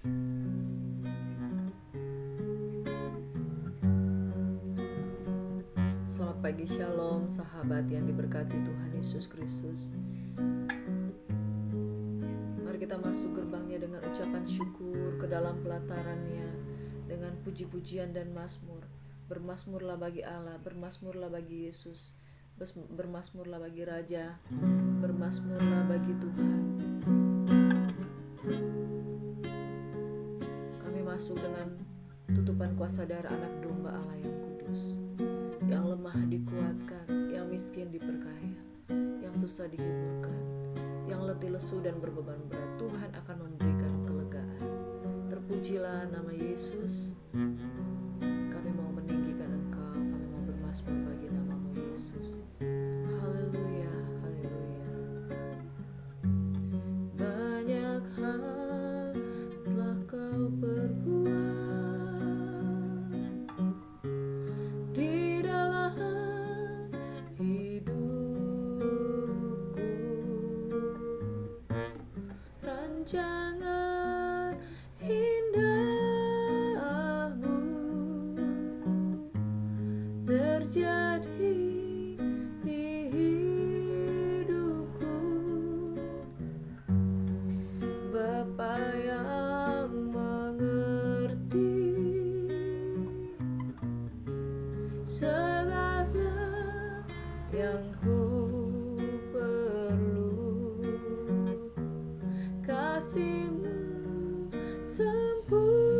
Selamat pagi, shalom sahabat yang diberkati Tuhan Yesus Kristus. Mari kita masuk gerbangnya dengan ucapan syukur, ke dalam pelatarannya dengan puji-pujian dan mazmur. Bermazmurlah bagi Allah, bermazmurlah bagi Yesus, bermazmurlah bagi Raja, bermazmurlah bagi Tuhan. Kami masuk dengan tutupan kuasa darah anak domba Allah yang kudus, yang lemah dikuatkan, yang miskin diperkaya, yang susah dihiburkan, yang letih lesu dan berbeban berat. Tuhan akan memberikan kelegaan. Terpujilah nama Yesus. Kami mau meninggikan Engkau, kami mau bermazmur bagi namamu Yesus. Haleluya, haleluya. Banyak hal telah Kau perbuat di dalam hidupku. Rancangan indahmu terjadi di hidupku. Bapa yang mengerti segala yang ku perlu, kasih-Mu sempurna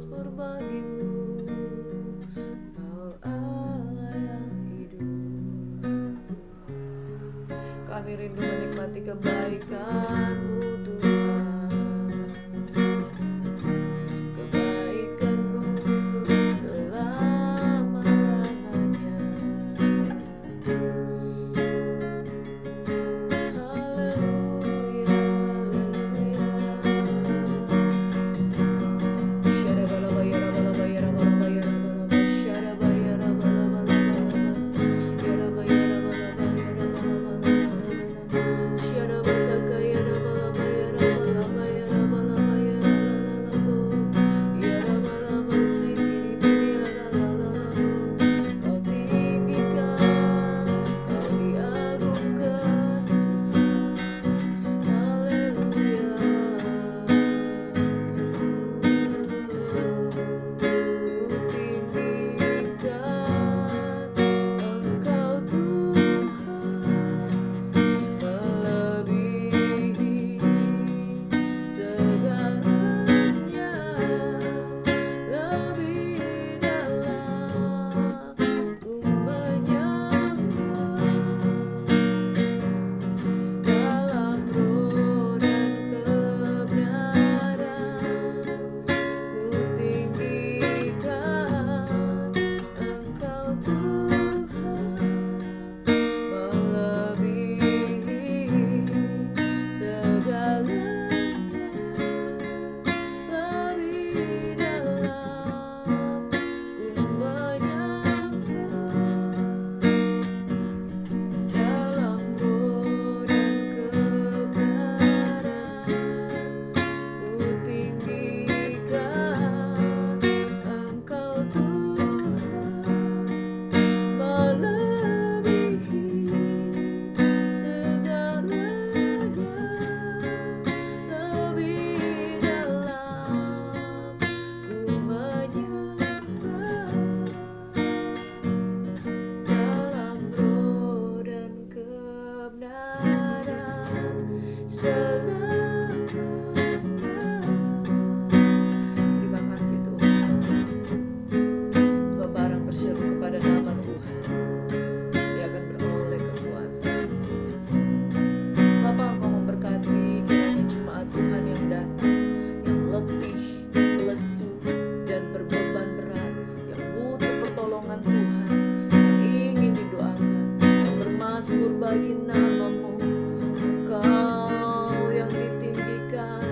bermasmur bagimu, Kau Allah yang hidup. Kami rindu menikmati kebaikan-Mu Tuhan, kebaikan-Mu selama-lamanya. Haleluya, Kau tinggikan, Kau diagungkan Tuhan. Haleluya. Ku tinggikan Engkau Tuhan, melebihi segalanya, lebih dalam ku menyembah. Dalam roh dan kebenaran ku tinggikan Engkau Tuhan, melebihi segalanya, lebih dalam ku menyembah. Dalam roh dan kebenaran ku tinggikan Engkau Tuhan, melebihi segalanya, lebih dalam ku menyembah. Dalam roh dan kebenaran selamanya. Terima kasih Tuhan, sebab barang berseru kepada nama Tuhan, dia akan beroleh kekuatan. Bapa, Engkau memberkati kiranya jemaat Tuhan yang datang, yang letih, lesu, dan berbeban berat, yang butuh pertolongan Tuhan, yang ingin didoakan, yang bermasmur bagi nama-Mu. Engkau yang ditinggikan,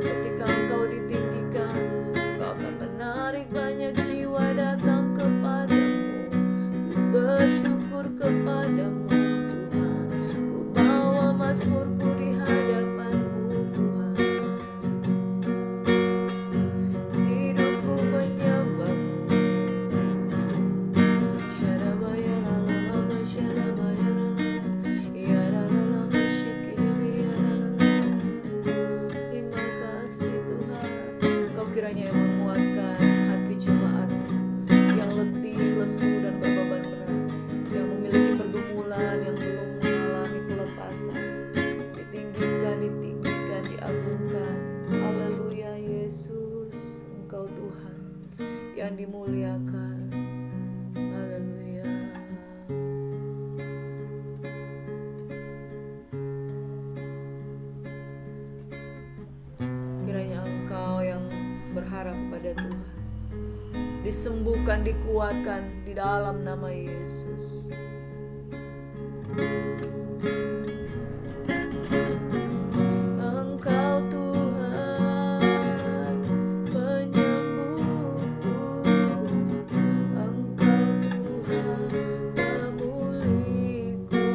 ketika Engkau ditinggikan, Engkau akan menarik banyak jiwa datang kepadamu. Ku bersyukur kepadamu Tuhan, ku bawa mazmurku di hadapan-Mu Tuhan. Hidupku menyembah-Mu. Terima kasih Tuhan, Kau kiranya yang menguatkan hati jemaat yang letih, lesu, dan berbeban berat, yang memiliki pergumulan, yang belum mengalami kelepasan. Ditinggikan, diagungkan. Haleluya Yesus, Engkau Tuhan yang dimuliakan. Haleluya. Kiranya Engkau yang berharap pada Tuhan disembuhkan, dikuatkan di dalam nama Yesus. Engkau Tuhan penyembuhku, Engkau Tuhan pemulihku.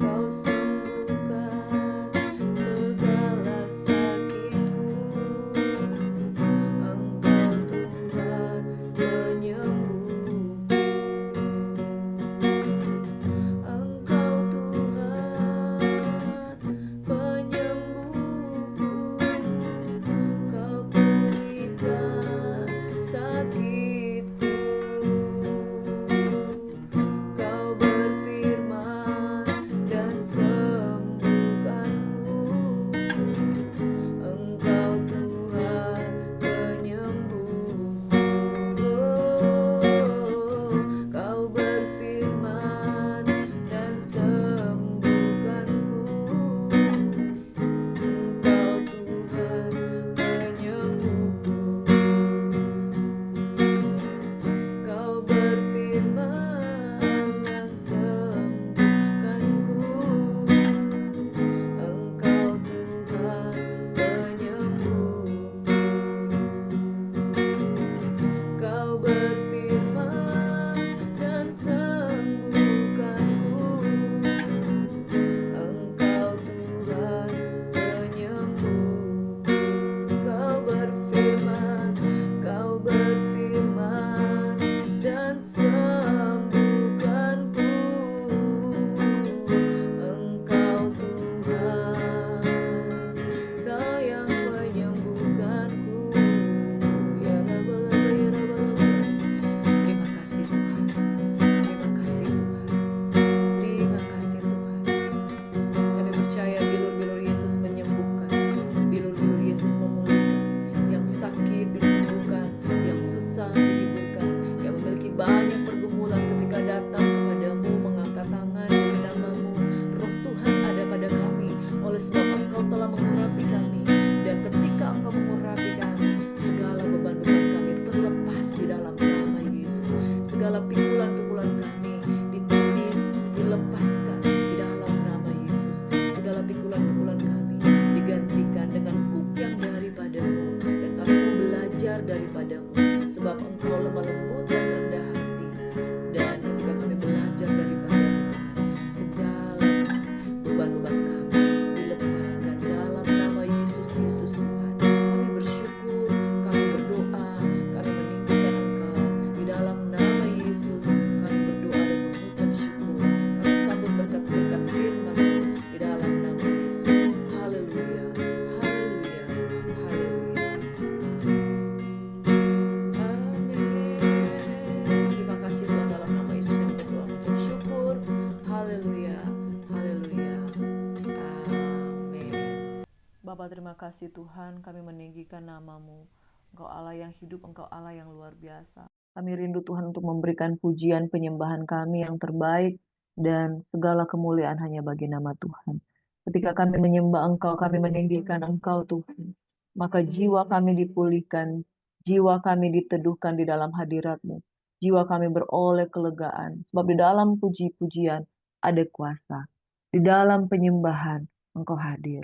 Kau sembuhkan segala sakitku, Engkau Tuhan penyembuhku. belajar daripadamu, sebab Engkau lemah lembut dan rendah hati. Dan ketika kami belajar daripadamu Tuhan, segala beban-beban kami dilepaskan di dalam nama Yesus Kristus Tuhan. Kami bersyukur, kami berdoa, kami meninggikan Engkau di dalam nama Yesus. Kami berdoa dan mengucap syukur. Kami sambut berkat-berkat firman di dalam nama Yesus. Haleluya, haleluya, haleluya. Amin. Terima kasih Tuhan, dalam nama Yesus kami berdoa mengucap syukur. Haleluya, haleluya. Amin. Bapa, terima kasih Tuhan, kami meninggikan nama-Mu. Engkau Allah yang hidup, Engkau Allah yang luar biasa. Kami rindu Tuhan untuk memberikan pujian penyembahan kami yang terbaik, dan segala kemuliaan hanya bagi nama Tuhan. Ketika kami menyembah Engkau, kami meninggikan Engkau Tuhan, maka jiwa kami dipulihkan, jiwa kami diteduhkan di dalam hadirat-Mu, jiwa kami beroleh kelegaan, sebab di dalam puji-pujian ada kuasa, di dalam penyembahan Engkau hadir.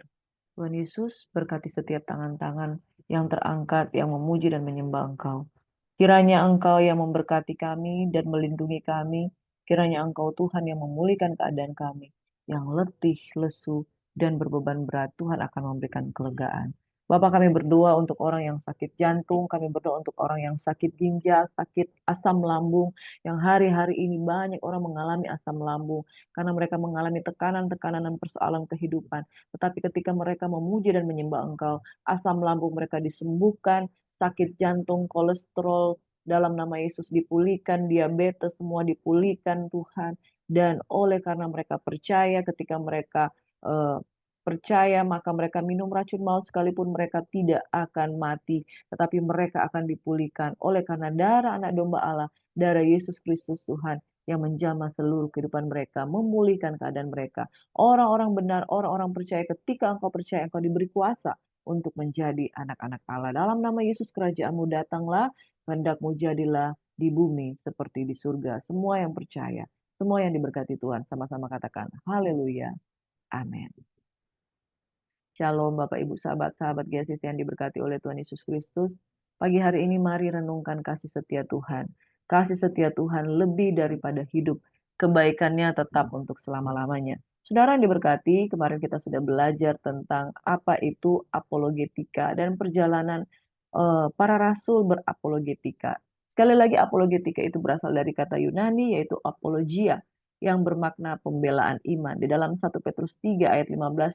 Tuhan Yesus, berkati setiap tangan-tangan yang terangkat, yang memuji dan menyembah Engkau. Kiranya Engkau yang memberkati kami dan melindungi kami. Kiranya Engkau Tuhan yang memulihkan keadaan kami. Yang letih, lesu, dan berbeban berat, Tuhan akan memberikan kelegaan. Bapak, kami berdoa untuk orang yang sakit jantung, kami berdoa untuk orang yang sakit ginjal, sakit asam lambung, yang hari-hari ini banyak orang mengalami asam lambung, karena mereka mengalami tekanan-tekanan dan persoalan kehidupan. Tetapi ketika mereka memuji dan menyembah Engkau, asam lambung mereka disembuhkan, sakit jantung, kolesterol, dalam nama Yesus dipulihkan, diabetes semua dipulihkan Tuhan. Dan oleh karena mereka percaya, ketika mereka percaya, maka mereka minum racun maut sekalipun mereka tidak akan mati, tetapi mereka akan dipulihkan oleh karena darah anak domba Allah, darah Yesus Kristus Tuhan, yang menjamah seluruh kehidupan mereka, memulihkan keadaan mereka. Orang-orang benar, orang-orang percaya, ketika engkau percaya, engkau diberi kuasa untuk menjadi anak-anak Allah. Dalam nama Yesus, kerajaan-Mu datanglah, kehendak-Mu jadilah di bumi seperti di surga. Semua yang percaya, semua yang diberkati Tuhan, sama-sama katakan haleluya, amin. Shalom Bapak Ibu sahabat-sahabat GSIS yang diberkati oleh Tuhan Yesus Kristus. Pagi hari ini mari renungkan kasih setia Tuhan. Kasih setia Tuhan lebih daripada hidup. Kebaikannya tetap untuk selama-lamanya. Saudara yang diberkati, kemarin kita sudah belajar tentang apa itu apologetika dan perjalanan para rasul berapologetika. Sekali lagi, apologetika itu berasal dari kata Yunani, yaitu apologia, yang bermakna pembelaan iman. Di dalam 1 Petrus 3 ayat 15,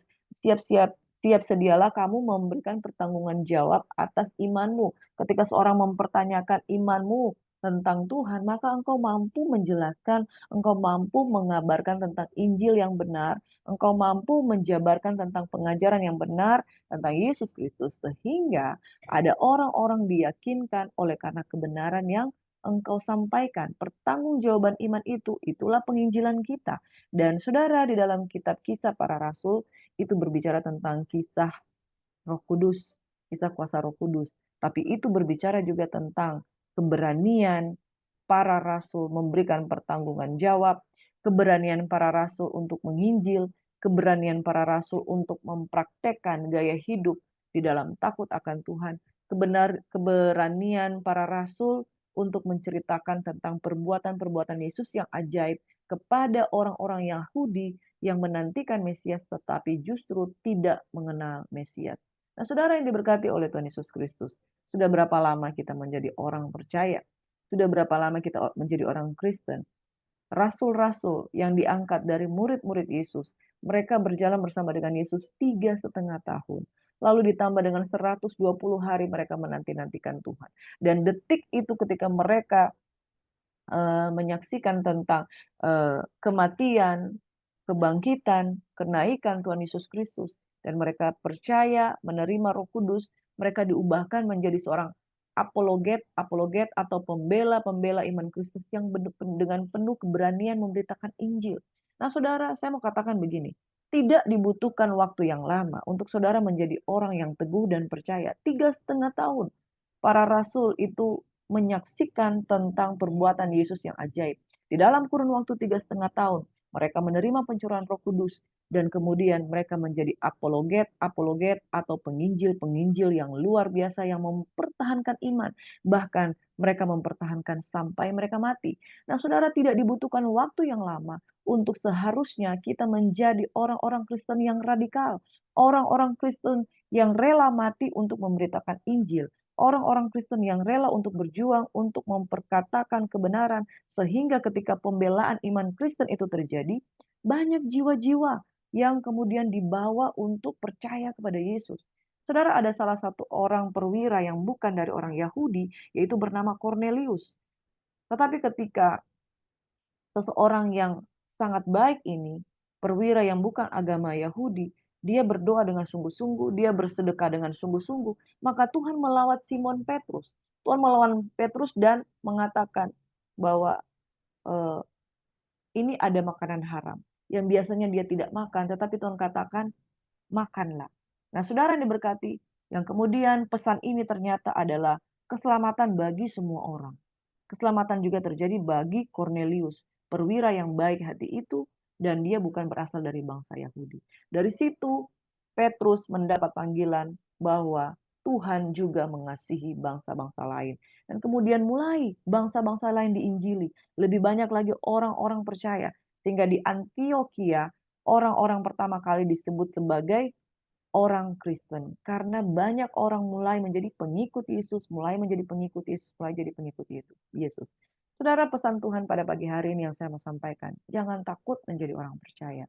siap sedialah kamu memberikan pertanggungan jawab atas imanmu. Ketika seorang mempertanyakan imanmu tentang Tuhan, maka engkau mampu menjelaskan, engkau mampu mengabarkan tentang Injil yang benar, engkau mampu menjabarkan tentang pengajaran yang benar tentang Yesus Kristus, sehingga ada orang-orang diyakinkan oleh karena kebenaran yang engkau sampaikan. Pertanggungjawaban iman itu, itulah penginjilan kita. Dan saudara, di dalam kitab Kisah Para Rasul, itu berbicara tentang kisah Roh Kudus, kisah kuasa Roh Kudus. Tapi itu berbicara juga tentang keberanian para rasul memberikan pertanggungan jawab, keberanian para rasul untuk menginjil, keberanian para rasul untuk mempraktekkan gaya hidup di dalam takut akan Tuhan, keberanian para rasul untuk menceritakan tentang perbuatan-perbuatan Yesus yang ajaib kepada orang-orang Yahudi yang menantikan Mesias tetapi justru tidak mengenal Mesias. Nah, saudara yang diberkati oleh Tuhan Yesus Kristus, sudah berapa lama kita menjadi orang percaya? Sudah berapa lama kita menjadi orang Kristen? Rasul-rasul yang diangkat dari murid-murid Yesus, mereka berjalan bersama dengan Yesus 3,5 tahun. Lalu ditambah dengan 120 hari mereka menanti-nantikan Tuhan. Dan detik itu ketika mereka menyaksikan tentang kematian, kebangkitan, kenaikan Tuhan Yesus Kristus, dan mereka percaya menerima Roh Kudus, mereka diubahkan menjadi seorang apologet atau pembela iman Kristus yang dengan penuh keberanian memberitakan Injil. Nah, saudara, saya mau katakan begini, tidak dibutuhkan waktu yang lama untuk saudara menjadi orang yang teguh dan percaya. 3,5 tahun para rasul itu menyaksikan tentang perbuatan Yesus yang ajaib. Di dalam kurun waktu 3,5 tahun, mereka menerima pencurahan Roh Kudus, dan kemudian mereka menjadi apologet atau penginjil-penginjil yang luar biasa yang mempertahankan iman. Bahkan mereka mempertahankan sampai mereka mati. Nah, saudara, tidak dibutuhkan waktu yang lama untuk seharusnya kita menjadi orang-orang Kristen yang radikal. Orang-orang Kristen yang rela mati untuk memberitakan Injil. Orang-orang Kristen yang rela untuk berjuang untuk memperkatakan kebenaran. Sehingga ketika pembelaan iman Kristen itu terjadi, banyak jiwa-jiwa yang kemudian dibawa untuk percaya kepada Yesus. Saudara, ada salah satu orang perwira yang bukan dari orang Yahudi, yaitu bernama Cornelius. Tetapi ketika seseorang yang sangat baik ini, perwira yang bukan agama Yahudi, dia berdoa dengan sungguh-sungguh, dia bersedekah dengan sungguh-sungguh, maka Tuhan melawat Simon Petrus. Tuhan melawan Petrus dan mengatakan bahwa eh, ini ada makanan haram yang biasanya dia tidak makan, tetapi Tuhan katakan makanlah. Nah, saudara yang diberkati, yang kemudian pesan ini ternyata adalah keselamatan bagi semua orang. Keselamatan juga terjadi bagi Cornelius, perwira yang baik hati itu, dan dia bukan berasal dari bangsa Yahudi. Dari situ, Petrus mendapat panggilan bahwa Tuhan juga mengasihi bangsa-bangsa lain. Dan kemudian mulai bangsa-bangsa lain diinjili. Lebih banyak lagi orang-orang percaya. Sehingga di Antioquia, orang-orang pertama kali disebut sebagai orang Kristen. Karena banyak orang mulai menjadi pengikut Yesus, mulai menjadi pengikut Yesus, mulai jadi pengikut Yesus. Saudara, pesan Tuhan pada pagi hari ini yang saya mau sampaikan, jangan takut menjadi orang percaya.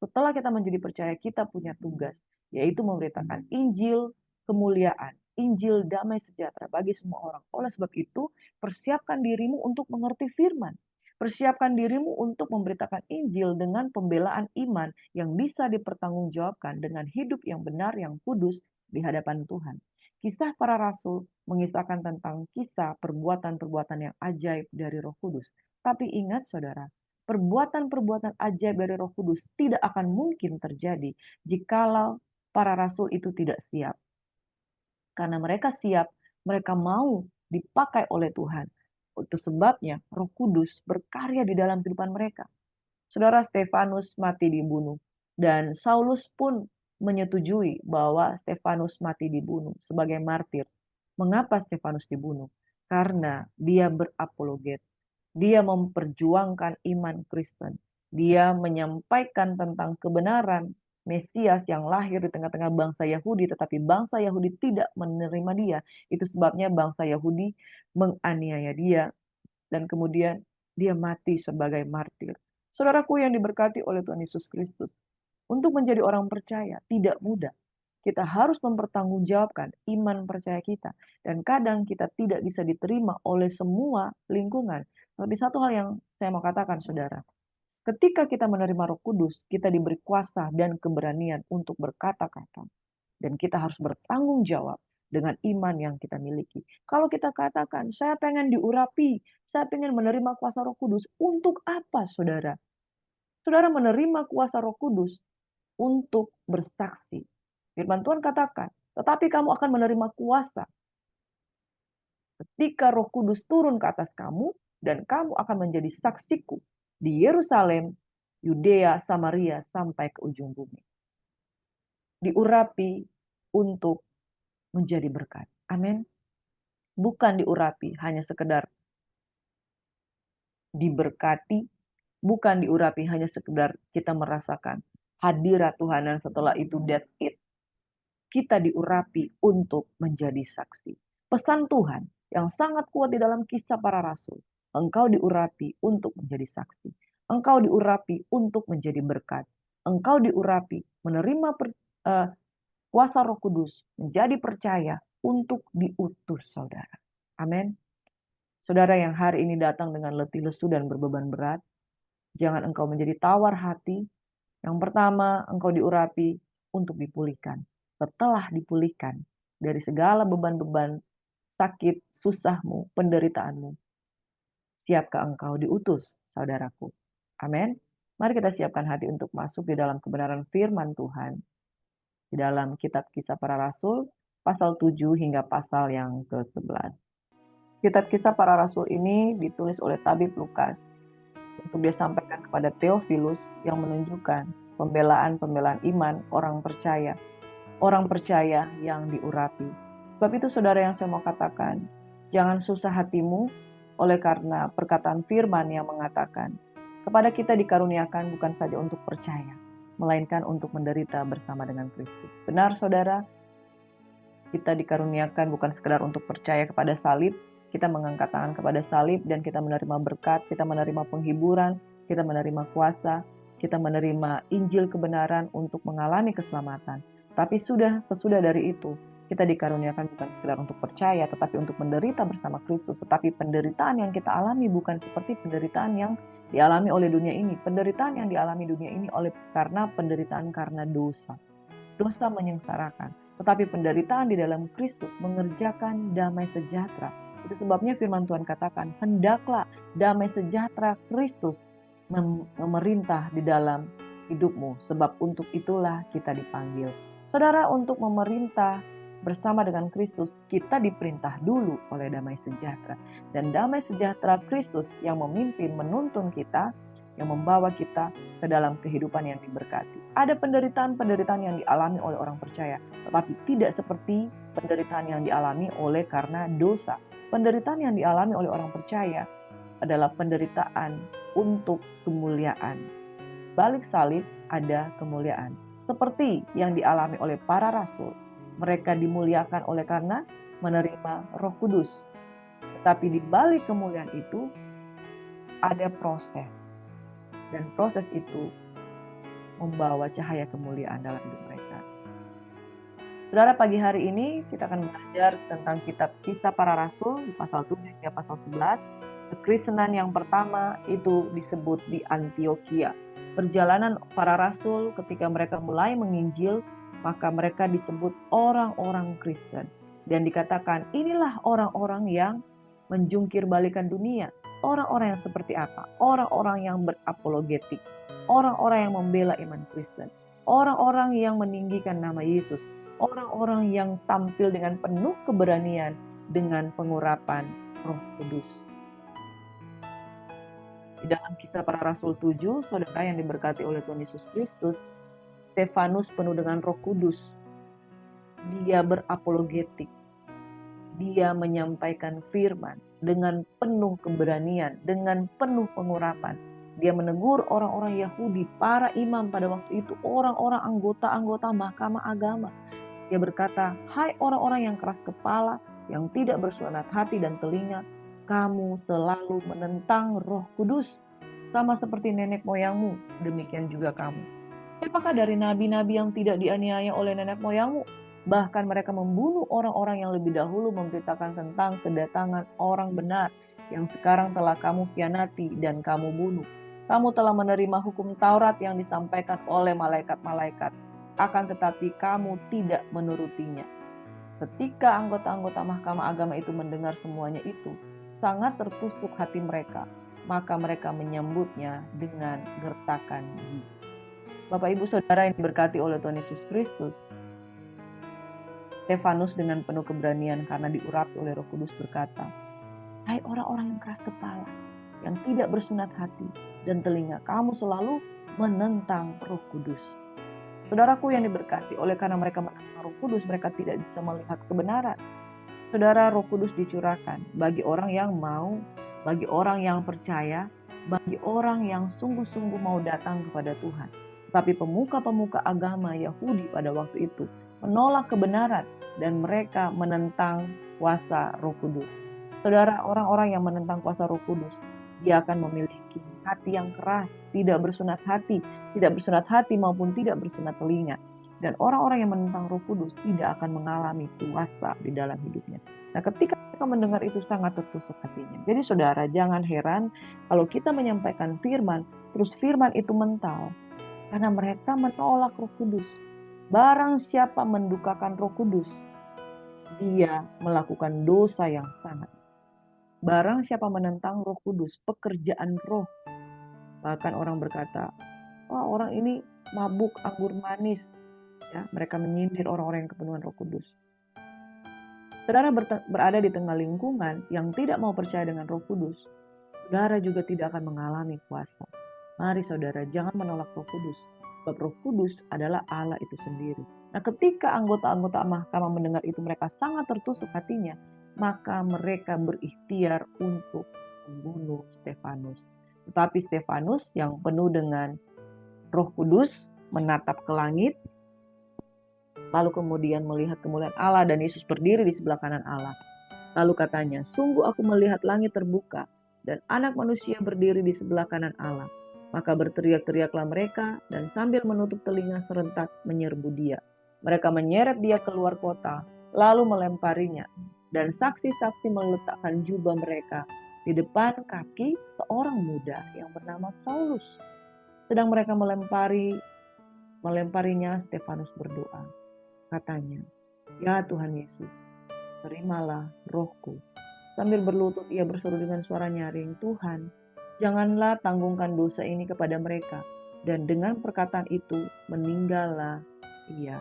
Setelah kita menjadi percaya, kita punya tugas, yaitu memberitakan Injil kemuliaan, Injil damai sejahtera bagi semua orang. Oleh sebab itu, persiapkan dirimu untuk mengerti firman. Persiapkan dirimu untuk memberitakan Injil dengan pembelaan iman yang bisa dipertanggungjawabkan dengan hidup yang benar, yang kudus di hadapan Tuhan. Kisah para rasul mengisahkan tentang kisah perbuatan-perbuatan yang ajaib dari Roh Kudus. Tapi ingat saudara, perbuatan-perbuatan ajaib dari Roh Kudus tidak akan mungkin terjadi jikalau para rasul itu tidak siap. Karena mereka siap, mereka mau dipakai oleh Tuhan. Itu sebabnya Roh Kudus berkarya di dalam kehidupan mereka. Saudara, Stefanus mati dibunuh. Dan Saulus pun menyetujui bahwa Stefanus mati dibunuh sebagai martir. Mengapa Stefanus dibunuh? Karena dia berapologet. Dia memperjuangkan iman Kristen. Dia menyampaikan tentang kebenaran Mesias yang lahir di tengah-tengah bangsa Yahudi, tetapi bangsa Yahudi tidak menerima dia. Itu sebabnya bangsa Yahudi menganiaya dia, dan kemudian dia mati sebagai martir. Saudaraku yang diberkati oleh Tuhan Yesus Kristus, untuk menjadi orang percaya tidak mudah. Kita harus mempertanggungjawabkan iman percaya kita. Dan kadang kita tidak bisa diterima oleh semua lingkungan. Tapi satu hal yang saya mau katakan, saudara. Ketika kita menerima Roh Kudus, kita diberi kuasa dan keberanian untuk berkata-kata. Dan kita harus bertanggung jawab dengan iman yang kita miliki. Kalau kita katakan, saya pengen diurapi, saya pengen menerima kuasa Roh Kudus. Untuk apa, saudara? Saudara menerima kuasa Roh Kudus untuk bersaksi. Firman Tuhan katakan, tetapi kamu akan menerima kuasa ketika Roh Kudus turun ke atas kamu, dan kamu akan menjadi saksiku di Yerusalem, Yudea, Samaria, sampai ke ujung bumi. Diurapi untuk menjadi berkat. Amin. Bukan diurapi hanya sekedar diberkati, bukan diurapi hanya sekedar kita merasakan hadirat Tuhan dan setelah itu that's it. Kita diurapi untuk menjadi saksi. Pesan Tuhan yang sangat kuat di dalam kisah para rasul. Engkau diurapi untuk menjadi saksi. Engkau diurapi untuk menjadi berkat. Engkau diurapi menerima kuasa Roh Kudus, menjadi percaya untuk diutus saudara. Amin. Saudara yang hari ini datang dengan letih lesu dan berbeban berat, jangan engkau menjadi tawar hati. Yang pertama, engkau diurapi untuk dipulihkan. Setelah dipulihkan dari segala beban-beban, sakit, susahmu, penderitaanmu, siapkah engkau diutus, saudaraku? Amin. Mari kita siapkan hati untuk masuk di dalam kebenaran firman Tuhan. Di dalam kitab Kisah Para Rasul, pasal 7 hingga pasal yang ke-11. Kitab Kisah Para Rasul ini ditulis oleh Tabib Lukas. untuk dia sampaikan kepada Theophilus yang menunjukkan pembelaan-pembelaan iman orang percaya yang diurapi. Sebab itu saudara yang saya mau katakan, jangan susah hatimu oleh karena perkataan firman yang mengatakan, kepada kita dikaruniakan bukan saja untuk percaya, melainkan untuk menderita bersama dengan Kristus. Benar saudara, kita dikaruniakan bukan sekedar untuk percaya kepada salib, kita mengangkat tangan kepada salib dan kita menerima berkat, kita menerima penghiburan, kita menerima kuasa, kita menerima Injil kebenaran untuk mengalami keselamatan. Tapi sesudah dari itu, kita dikaruniakan bukan sekedar untuk percaya, tetapi untuk menderita bersama Kristus. Tetapi penderitaan yang kita alami bukan seperti penderitaan yang dialami oleh dunia ini. Penderitaan yang dialami dunia ini karena penderitaan karena dosa. Dosa menyengsarakan, tetapi penderitaan di dalam Kristus mengerjakan damai sejahtera. Itu sebabnya firman Tuhan katakan, hendaklah damai sejahtera Kristus memerintah di dalam hidupmu, sebab untuk itulah kita dipanggil. Saudara, untuk memerintah bersama dengan Kristus, kita diperintah dulu oleh damai sejahtera. Dan damai sejahtera Kristus yang memimpin, menuntun kita, yang membawa kita ke dalam kehidupan yang diberkati. Ada penderitaan-penderitaan yang dialami oleh orang percaya, tetapi tidak seperti penderitaan yang dialami oleh karena dosa. Penderitaan yang dialami oleh orang percaya adalah penderitaan untuk kemuliaan. Balik salib ada kemuliaan. Seperti yang dialami oleh para rasul, mereka dimuliakan oleh karena menerima Roh Kudus. Tetapi di balik kemuliaan itu ada proses. Dan proses itu membawa cahaya kemuliaan dalam hidup mereka. Saudara, pagi hari ini kita akan belajar tentang kitab Kisah Para Rasul di pasal 7 hingga pasal 11. Kekristenan yang pertama itu disebut di Antioquia. Perjalanan para rasul ketika mereka mulai menginjil, maka mereka disebut orang-orang Kristen. Dan dikatakan inilah orang-orang yang menjungkir balikan dunia. Orang-orang yang seperti apa? Orang-orang yang berapologetik, orang-orang yang membela iman Kristen, orang-orang yang meninggikan nama Yesus, orang-orang yang tampil dengan penuh keberanian dengan pengurapan Roh Kudus. Di dalam Kisah Para Rasul 7, saudara yang diberkati oleh Tuhan Yesus Kristus, Stefanus penuh dengan Roh Kudus. Dia berapologetik. Dia menyampaikan firman dengan penuh keberanian, dengan penuh pengurapan. Dia menegur orang-orang Yahudi, para imam pada waktu itu, orang-orang anggota-anggota mahkamah agama. Dia berkata, hai orang-orang yang keras kepala, yang tidak bersuanat hati dan telinga, kamu selalu menentang Roh Kudus, sama seperti nenek moyangmu, demikian juga kamu. Siapakah dari nabi-nabi yang tidak dianiaya oleh nenek moyangmu? Bahkan mereka membunuh orang-orang yang lebih dahulu memberitakan tentang kedatangan orang benar yang sekarang telah kamu khianati dan kamu bunuh. Kamu telah menerima hukum Taurat yang disampaikan oleh malaikat-malaikat, akan tetapi kamu tidak menurutinya. Ketika anggota-anggota mahkamah agama itu mendengar semuanya itu, sangat tertusuk hati mereka, maka mereka menyambutnya dengan gertakan gigi. Bapak Ibu Saudara yang diberkati oleh Tuhan Yesus Kristus, Stefanus dengan penuh keberanian karena diurapi oleh Roh Kudus berkata, hai orang-orang yang keras kepala, yang tidak bersunat hati dan telinga, kamu selalu menentang Roh Kudus. Saudaraku yang diberkati, oleh karena mereka menentang Roh Kudus, mereka tidak bisa melihat kebenaran. Saudara, Roh Kudus dicurahkan bagi orang yang mau, bagi orang yang percaya, bagi orang yang sungguh-sungguh mau datang kepada Tuhan. Tapi pemuka-pemuka agama Yahudi pada waktu itu menolak kebenaran dan mereka menentang kuasa Roh Kudus. Saudara, orang-orang yang menentang kuasa Roh Kudus, dia akan memiliki hati yang keras, tidak bersunat hati maupun tidak bersunat telinga. Dan orang-orang yang menentang Roh Kudus tidak akan mengalami kuasa di dalam hidupnya. Nah, ketika mereka mendengar itu sangat tertusuk hatinya. Jadi saudara, jangan heran kalau kita menyampaikan firman, terus firman itu mental, karena mereka menolak Roh Kudus. Barang siapa mendukakan Roh Kudus, dia melakukan dosa yang sangat. Barang siapa menentang Roh Kudus, pekerjaan roh. Bahkan orang berkata, wah orang ini mabuk anggur manis. Ya, mereka menyindir orang-orang yang kepenuhan Roh Kudus. Saudara berada di tengah lingkungan yang tidak mau percaya dengan Roh Kudus. saudara juga tidak akan mengalami kuasa. Mari saudara, jangan menolak Roh Kudus. Sebab Roh Kudus adalah Allah itu sendiri. Nah, ketika anggota-anggota mahkamah mendengar itu, mereka sangat tertusuk hatinya. Maka mereka berikhtiar untuk membunuh Stefanus. Tetapi Stefanus yang penuh dengan Roh Kudus menatap ke langit, lalu kemudian melihat kemuliaan Allah dan Yesus berdiri di sebelah kanan Allah. Lalu katanya, sungguh aku melihat langit terbuka dan anak manusia berdiri di sebelah kanan Allah. Maka berteriak-teriaklah mereka dan sambil menutup telinga serentak menyerbu dia. Mereka menyeret dia keluar kota, lalu melemparinya. Dan saksi-saksi meletakkan jubah mereka di depan kaki seorang muda yang bernama Saulus. Sedang mereka melemparinya, Stefanus berdoa. Katanya, ya Tuhan Yesus, terimalah rohku. Sambil berlutut ia berseru dengan suara nyaring, Tuhan, janganlah tanggungkan dosa ini kepada mereka. Dan dengan perkataan itu meninggallah ia.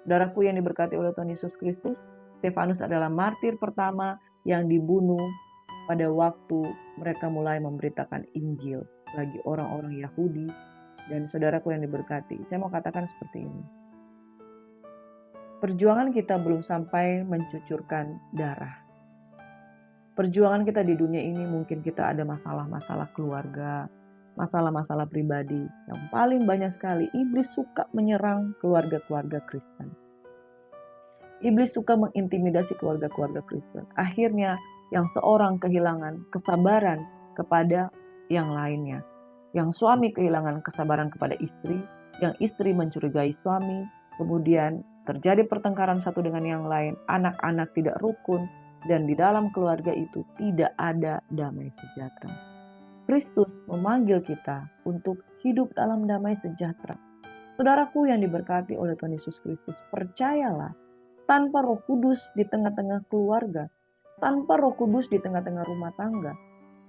Saudaraku yang diberkati oleh Tuhan Yesus Kristus, Stefanus adalah martir pertama yang dibunuh pada waktu mereka mulai memberitakan Injil bagi orang-orang Yahudi. Dan saudaraku yang diberkati, saya mau katakan seperti ini. Perjuangan kita belum sampai mencucurkan darah. Perjuangan kita di dunia ini mungkin kita ada masalah-masalah keluarga, masalah-masalah pribadi. Yang paling banyak sekali, iblis suka menyerang keluarga-keluarga Kristen. Iblis suka mengintimidasi keluarga-keluarga Kristen. Akhirnya yang seorang kehilangan kesabaran kepada yang lainnya. Yang suami kehilangan kesabaran kepada istri, yang istri mencurigai suami, kemudian terjadi pertengkaran satu dengan yang lain, anak-anak tidak rukun, dan di dalam keluarga itu tidak ada damai sejahtera. Kristus memanggil kita untuk hidup dalam damai sejahtera. Saudaraku yang diberkati oleh Tuhan Yesus Kristus, percayalah, tanpa Roh Kudus di tengah-tengah keluarga, tanpa Roh Kudus di tengah-tengah rumah tangga,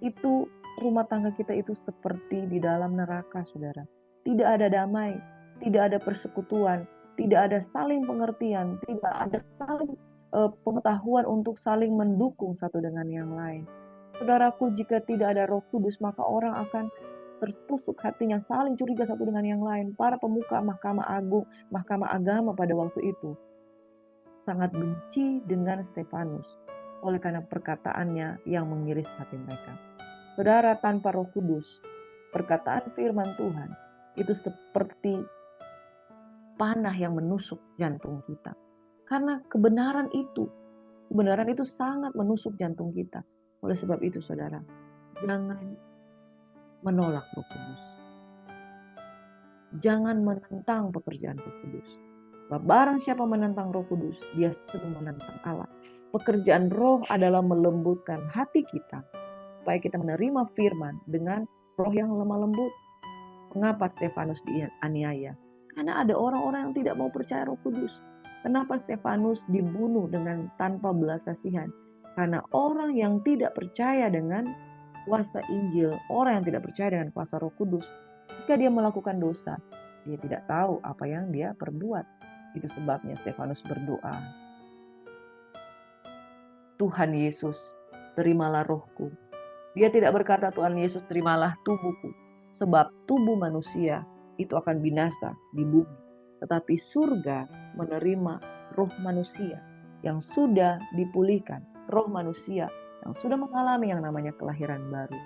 itu rumah tangga kita itu seperti di dalam neraka, saudara. Tidak ada damai, tidak ada persekutuan, tidak ada saling pengertian, tidak ada saling pengetahuan untuk saling mendukung satu dengan yang lain. Saudaraku, jika tidak ada Roh Kudus, maka orang akan tertusuk hatinya, saling curiga satu dengan yang lain. Para pemuka Mahkamah Agung, Mahkamah Agama pada waktu itu sangat benci dengan Stefanus oleh karena perkataannya yang mengiris hati mereka. Saudara, tanpa Roh Kudus, perkataan firman Tuhan itu seperti panah yang menusuk jantung kita. Karena kebenaran itu sangat menusuk jantung kita. Oleh sebab itu, saudara, jangan menolak Roh Kudus. Jangan menentang pekerjaan Roh Kudus. Barang siapa menentang Roh Kudus, dia sedang menentang Allah. Pekerjaan Roh adalah melembutkan hati kita, supaya kita menerima firman dengan roh yang lemah lembut. Mengapa Stefanus dianiaya? Karena ada orang-orang yang tidak mau percaya Roh Kudus. Kenapa Stefanus dibunuh dengan tanpa belas kasihan? Karena orang yang tidak percaya dengan kuasa Injil, orang yang tidak percaya dengan kuasa Roh Kudus, jika dia melakukan dosa, dia tidak tahu apa yang dia perbuat. Itu sebabnya Stefanus berdoa, Tuhan Yesus, terimalah rohku. Dia tidak berkata, Tuhan Yesus, terimalah tubuhku. Sebab tubuh manusia itu akan binasa di bumi. Tetapi surga menerima roh manusia yang sudah dipulihkan. Roh manusia yang sudah mengalami yang namanya kelahiran baru.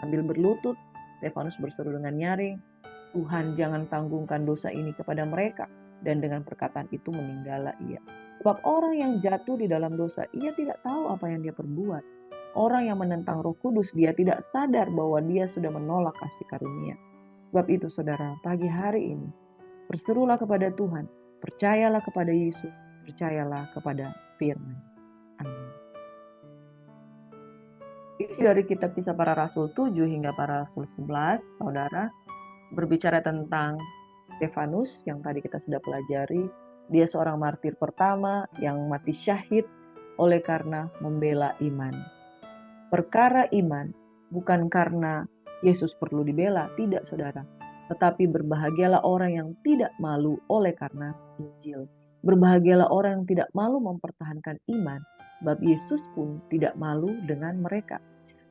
Sambil berlutut, Stefanus berseru dengan nyaring, Tuhan jangan tanggungkan dosa ini kepada mereka. Dan dengan perkataan itu meninggallah ia. Sebab orang yang jatuh di dalam dosa, ia tidak tahu apa yang dia perbuat. Orang yang menentang Roh Kudus, dia tidak sadar bahwa dia sudah menolak kasih karunia. Sebab itu, saudara, pagi hari ini, berserulah kepada Tuhan, percayalah kepada Yesus, percayalah kepada firman. Amin. Isi dari kitab Kisah Para Rasul 7 hingga Para Rasul 11, saudara, berbicara tentang Stefanus yang tadi kita sudah pelajari. Dia seorang martir pertama yang mati syahid oleh karena membela iman. Perkara iman bukan karena Yesus perlu dibela, tidak saudara. Tetapi berbahagialah orang yang tidak malu oleh karena Injil. Berbahagialah orang yang tidak malu mempertahankan iman, sebab Yesus pun tidak malu dengan mereka.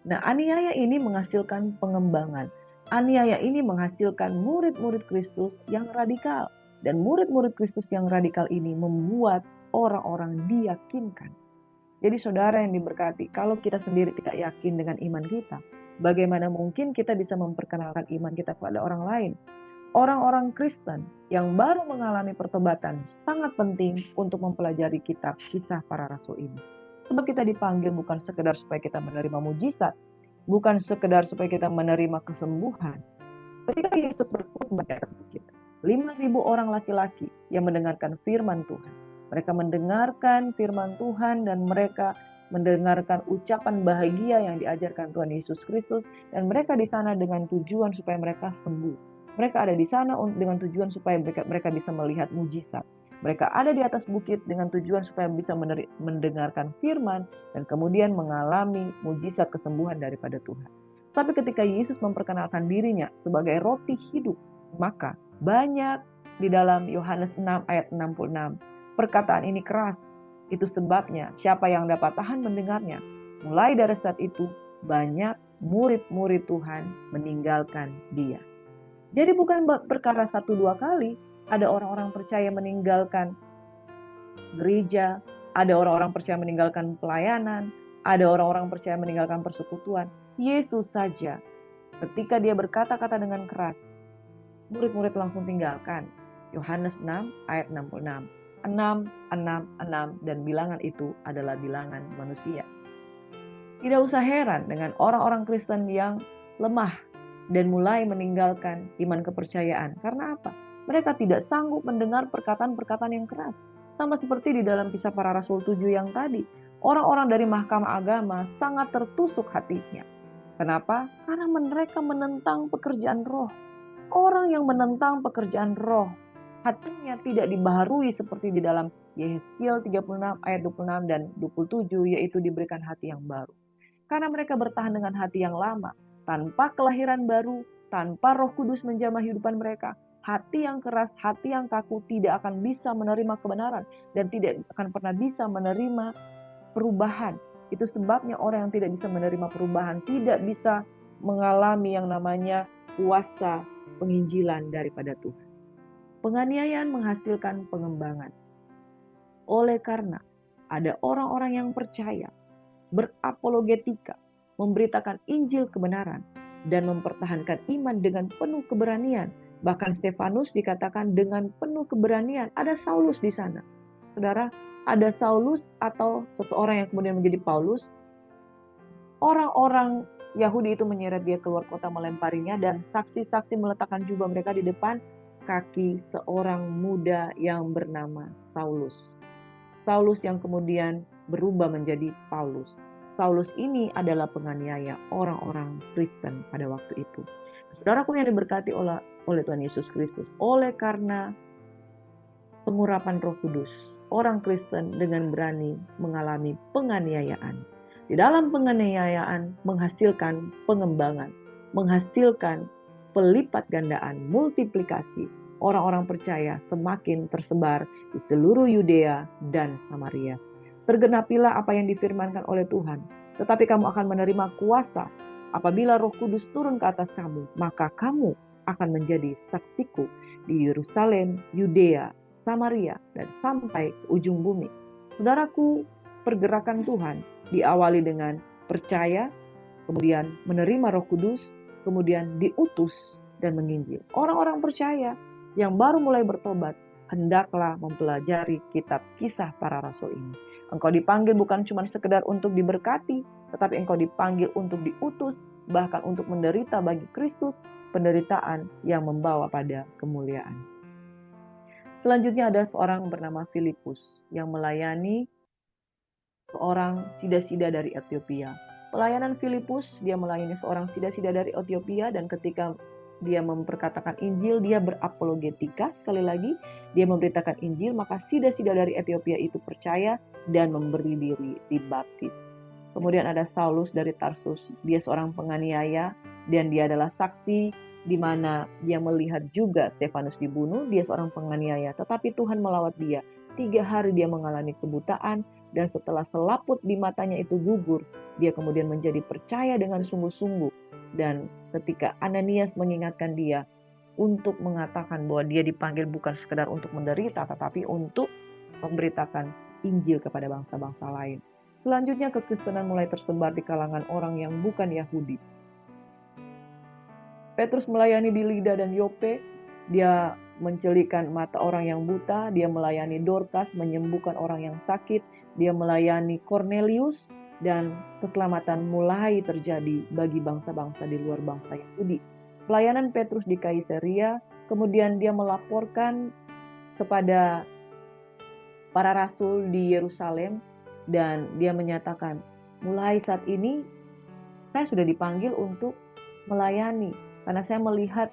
Nah, aniaya ini menghasilkan pengembangan. Aniaya ini menghasilkan murid-murid Kristus yang radikal. Dan murid-murid Kristus yang radikal ini membuat orang-orang diyakinkan. Jadi saudara yang diberkati, kalau kita sendiri tidak yakin dengan iman kita, bagaimana mungkin kita bisa memperkenalkan iman kita kepada orang lain? Orang-orang Kristen yang baru mengalami pertobatan sangat penting untuk mempelajari kitab Kisah Para Rasul ini. Sebab kita dipanggil bukan sekedar supaya kita menerima mujizat, bukan sekedar supaya kita menerima kesembuhan. Ketika Yesus berkhotbah di atas bukit, 5.000 orang laki-laki yang mendengarkan firman Tuhan. Mereka mendengarkan firman Tuhan dan mereka mendengarkan ucapan bahagia yang diajarkan Tuhan Yesus Kristus, dan mereka di sana dengan tujuan supaya mereka sembuh. Mereka ada di sana dengan tujuan supaya mereka bisa melihat mujizat. Mereka ada di atas bukit dengan tujuan supaya bisa mendengarkan firman dan kemudian mengalami mujizat kesembuhan daripada Tuhan. Tapi ketika Yesus memperkenalkan dirinya sebagai roti hidup, maka banyak di dalam Yohanes 6 ayat 66. Perkataan ini keras. Itu sebabnya siapa yang dapat tahan mendengarnya. Mulai dari saat itu banyak murid-murid Tuhan meninggalkan dia. Jadi bukan perkara 1-2 kali ada orang-orang percaya meninggalkan gereja, ada orang-orang percaya meninggalkan pelayanan, ada orang-orang percaya meninggalkan persekutuan. Yesus saja ketika dia berkata-kata dengan keras, murid-murid langsung tinggalkan. Yohanes 6 ayat 66. 6, 6, 6, dan bilangan itu adalah bilangan manusia. Tidak usah heran dengan orang-orang Kristen yang lemah dan mulai meninggalkan iman kepercayaan. Karena apa? Mereka tidak sanggup mendengar perkataan-perkataan yang keras. Sama seperti di dalam Kisah Para Rasul 7 yang tadi. Orang-orang dari mahkamah agama sangat tertusuk hatinya. Kenapa? Karena mereka menentang pekerjaan roh. Orang yang menentang pekerjaan roh, hatinya tidak dibaharui seperti di dalam Yehezkiel 36 ayat 26 dan 27, yaitu diberikan hati yang baru. Karena mereka bertahan dengan hati yang lama, tanpa kelahiran baru, tanpa Roh Kudus menjamah kehidupan mereka. Hati yang keras, hati yang kaku tidak akan bisa menerima kebenaran dan tidak akan pernah bisa menerima perubahan. Itu sebabnya orang yang tidak bisa menerima perubahan tidak bisa mengalami yang namanya kuasa penginjilan daripada Tuhan. Penganiayaan menghasilkan pengembangan. Oleh karena ada orang-orang yang percaya, berapologetika, memberitakan Injil kebenaran, dan mempertahankan iman dengan penuh keberanian. Bahkan Stefanus dikatakan dengan penuh keberanian. Ada Saulus di sana. Saudara, ada Saulus atau seseorang yang kemudian menjadi Paulus. Orang-orang Yahudi itu menyeret dia keluar kota, melemparinya, dan saksi-saksi meletakkan jubah mereka di depan kaki seorang muda yang bernama Saulus. Saulus yang kemudian berubah menjadi Paulus. Saulus ini adalah penganiaya orang-orang Kristen pada waktu itu. Saudaraku yang diberkati oleh Tuhan Yesus Kristus, oleh karena pengurapan Roh Kudus, orang Kristen dengan berani mengalami penganiayaan. Di dalam penganiayaan menghasilkan pengembangan, menghasilkan pelipat gandaan, multiplikasi. Orang-orang percaya semakin tersebar di seluruh Yudea dan Samaria. Tergenapilah apa yang difirmankan oleh Tuhan. Tetapi kamu akan menerima kuasa apabila Roh Kudus turun ke atas kamu, maka kamu akan menjadi saksiku di Yerusalem, Yudea, Samaria, dan sampai ke ujung bumi. Saudaraku, pergerakan Tuhan diawali dengan percaya, kemudian menerima Roh Kudus, kemudian diutus dan menginjil. Orang-orang percaya yang baru mulai bertobat, hendaklah mempelajari kitab Kisah Para Rasul ini. Engkau dipanggil bukan cuma sekedar untuk diberkati, tetapi engkau dipanggil untuk diutus, bahkan untuk menderita bagi Kristus, penderitaan yang membawa pada kemuliaan. Selanjutnya ada seorang bernama Filipus yang melayani seorang sida-sida dari Ethiopia. Pelayanan Filipus, dia melayani seorang sida-sida dari Ethiopia, dan ketika dia memperkatakan Injil, dia berapologetika, sekali lagi, dia memberitakan Injil, maka sida-sida dari Ethiopia itu percaya dan memberi diri dibaptis. Kemudian ada Saulus dari Tarsus, dia seorang penganiaya, dan dia adalah saksi di mana dia melihat juga Stefanus dibunuh. Dia seorang penganiaya, tetapi Tuhan melawat dia. 3 hari dia mengalami kebutaan, dan setelah selaput di matanya itu gugur, dia kemudian menjadi percaya dengan sungguh-sungguh. Dan ketika Ananias mengingatkan dia untuk mengatakan bahwa dia dipanggil bukan sekedar untuk menderita, tetapi untuk memberitakan Injil kepada bangsa-bangsa lain. Selanjutnya kekristenan mulai tersebar di kalangan orang yang bukan Yahudi. Petrus melayani di Lida dan Yope. Dia mencelikkan mata orang yang buta. Dia melayani Dorcas, menyembuhkan orang yang sakit. Dia melayani Cornelius. Dan keselamatan mulai terjadi bagi bangsa-bangsa di luar bangsa Yahudi. Pelayanan Petrus di Kaisaria, kemudian dia melaporkan kepada para rasul di Yerusalem. Dan dia menyatakan, mulai saat ini saya sudah dipanggil untuk melayani. Karena saya melihat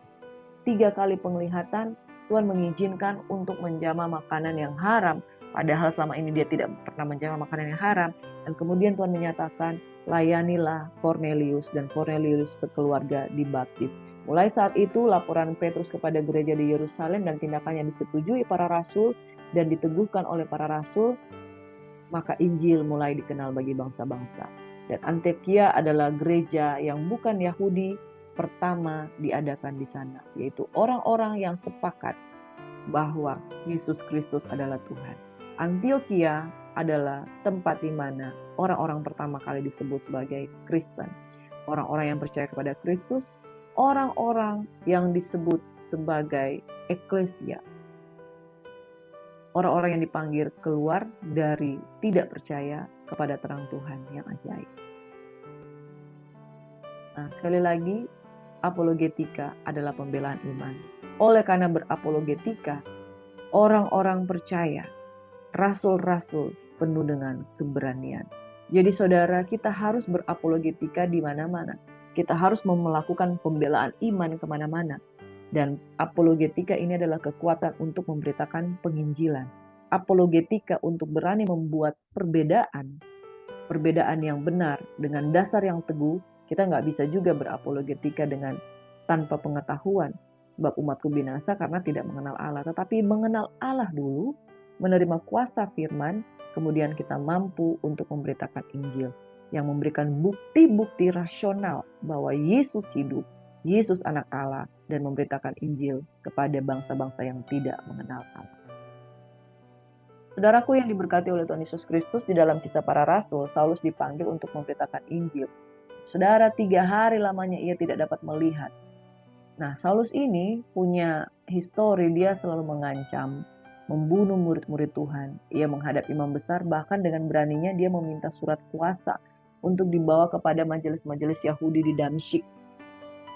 3 kali penglihatan, Tuhan mengizinkan untuk menjamah makanan yang haram. Padahal selama ini dia tidak pernah menjamah makanan yang haram. Dan kemudian Tuhan menyatakan, layanilah Cornelius, dan Cornelius sekeluarga dibaptis. Mulai saat itu laporan Petrus kepada gereja di Yerusalem dan tindakannya disetujui para rasul dan diteguhkan oleh para rasul, maka Injil mulai dikenal bagi bangsa-bangsa. Dan Antioquia adalah gereja yang bukan Yahudi pertama diadakan di sana, yaitu orang-orang yang sepakat bahwa Yesus Kristus adalah Tuhan. Antioquia adalah tempat di mana orang-orang pertama kali disebut sebagai Kristen. Orang-orang yang percaya kepada Kristus, orang-orang yang disebut sebagai eklesia. Orang-orang yang dipanggil keluar dari tidak percaya kepada terang Tuhan yang ajaib. Nah, sekali lagi, apologetika adalah pembelaan iman. Oleh karena berapologetika, orang-orang percaya, rasul-rasul penuh dengan keberanian. Jadi saudara, kita harus berapologetika di mana-mana. Kita harus melakukan pembelaan iman kemana-mana. Dan apologetika ini adalah kekuatan untuk memberitakan penginjilan. Apologetika untuk berani membuat perbedaan yang benar dengan dasar yang teguh. Kita nggak bisa juga berapologetika dengan tanpa pengetahuan, sebab umatku binasa karena tidak mengenal Allah. Tetapi mengenal Allah dulu, menerima kuasa firman, kemudian kita mampu untuk memberitakan Injil yang memberikan bukti-bukti rasional bahwa Yesus hidup, Yesus anak Allah, dan memberitakan Injil kepada bangsa-bangsa yang tidak mengenal Allah. Saudaraku yang diberkati oleh Tuhan Yesus Kristus, di dalam Kisah Para Rasul, Saulus dipanggil untuk memberitakan Injil. Saudara, 3 hari lamanya ia tidak dapat melihat. Nah, Saulus ini punya histori, dia selalu mengancam, membunuh murid-murid Tuhan. Ia menghadap imam besar, bahkan dengan beraninya dia meminta surat kuasa untuk dibawa kepada majelis-majelis Yahudi di Damsyik,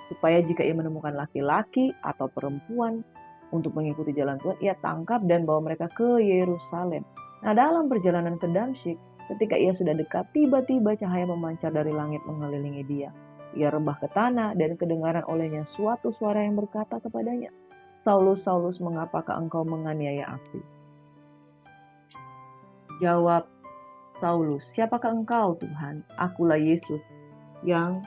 supaya jika ia menemukan laki-laki atau perempuan untuk mengikuti jalan Tuhan, ia tangkap dan bawa mereka ke Yerusalem. Nah, dalam perjalanan ke Damsyik, ketika ia sudah dekat, tiba-tiba cahaya memancar dari langit mengelilingi dia. Ia rebah ke tanah dan kedengaran olehnya suatu suara yang berkata kepadanya, Saulus, Saulus, mengapakah engkau menganiaya aku? Jawab Saulus, siapakah engkau Tuhan? Akulah Yesus yang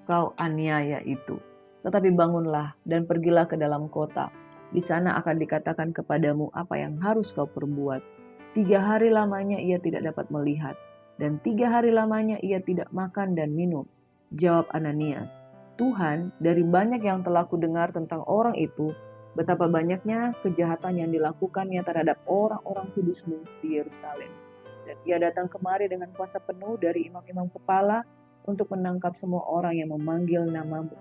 kau aniaya itu. Tetapi bangunlah dan pergilah ke dalam kota. Di sana akan dikatakan kepadamu apa yang harus kau perbuat. 3 hari lamanya ia tidak dapat melihat, dan 3 hari lamanya ia tidak makan dan minum. Jawab Ananias, Tuhan, dari banyak yang telah kudengar tentang orang itu, betapa banyaknya kejahatan yang dilakukannya terhadap orang-orang kudus-Mu di Yerusalem. Dan ia datang kemari dengan kuasa penuh dari imam-imam kepala untuk menangkap semua orang yang memanggil nama-Mu.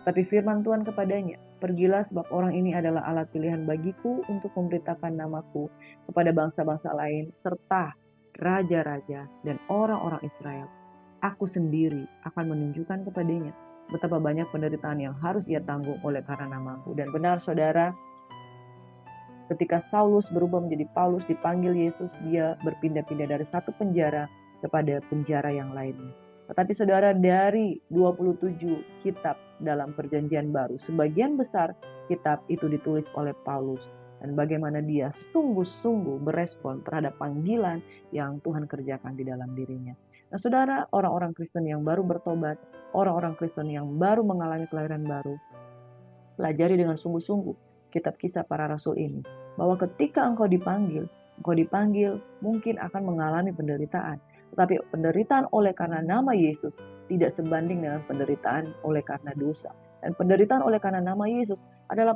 Tapi firman Tuhan kepadanya, pergilah sebab orang ini adalah alat pilihan bagiku untuk memberitakan namaku kepada bangsa-bangsa lain, serta raja-raja dan orang-orang Israel. Aku sendiri akan menunjukkan kepadanya betapa banyak penderitaan yang harus ia tanggung oleh karena namaku. Dan benar saudara, ketika Saulus berubah menjadi Paulus, dipanggil Yesus, dia berpindah-pindah dari satu penjara kepada penjara yang lainnya. Tetapi saudara, dari 27 kitab dalam perjanjian baru, sebagian besar kitab itu ditulis oleh Paulus. Dan bagaimana dia sungguh-sungguh berespon terhadap panggilan yang Tuhan kerjakan di dalam dirinya. Nah saudara, orang-orang Kristen yang baru bertobat, orang-orang Kristen yang baru mengalami kelahiran baru, pelajari dengan sungguh-sungguh kitab Kisah Para Rasul ini. Bahwa ketika engkau dipanggil, Engkau dipanggil, mungkin akan mengalami penderitaan. Tetapi penderitaan oleh karena nama Yesus tidak sebanding dengan penderitaan oleh karena dosa. Dan penderitaan oleh karena nama Yesus adalah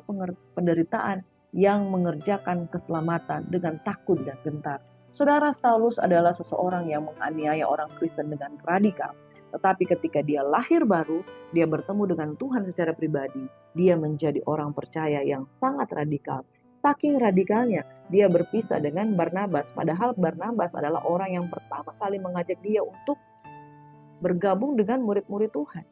penderitaan yang mengerjakan keselamatan dengan takut dan gentar. Saudara, Saulus adalah seseorang yang menganiaya orang Kristen dengan radikal. Tetapi ketika dia lahir baru, dia bertemu dengan Tuhan secara pribadi, dia menjadi orang percaya yang sangat radikal. Saking radikalnya, dia berpisah dengan Barnabas. Padahal Barnabas adalah orang yang pertama kali mengajak dia untuk bergabung dengan murid-murid Tuhan.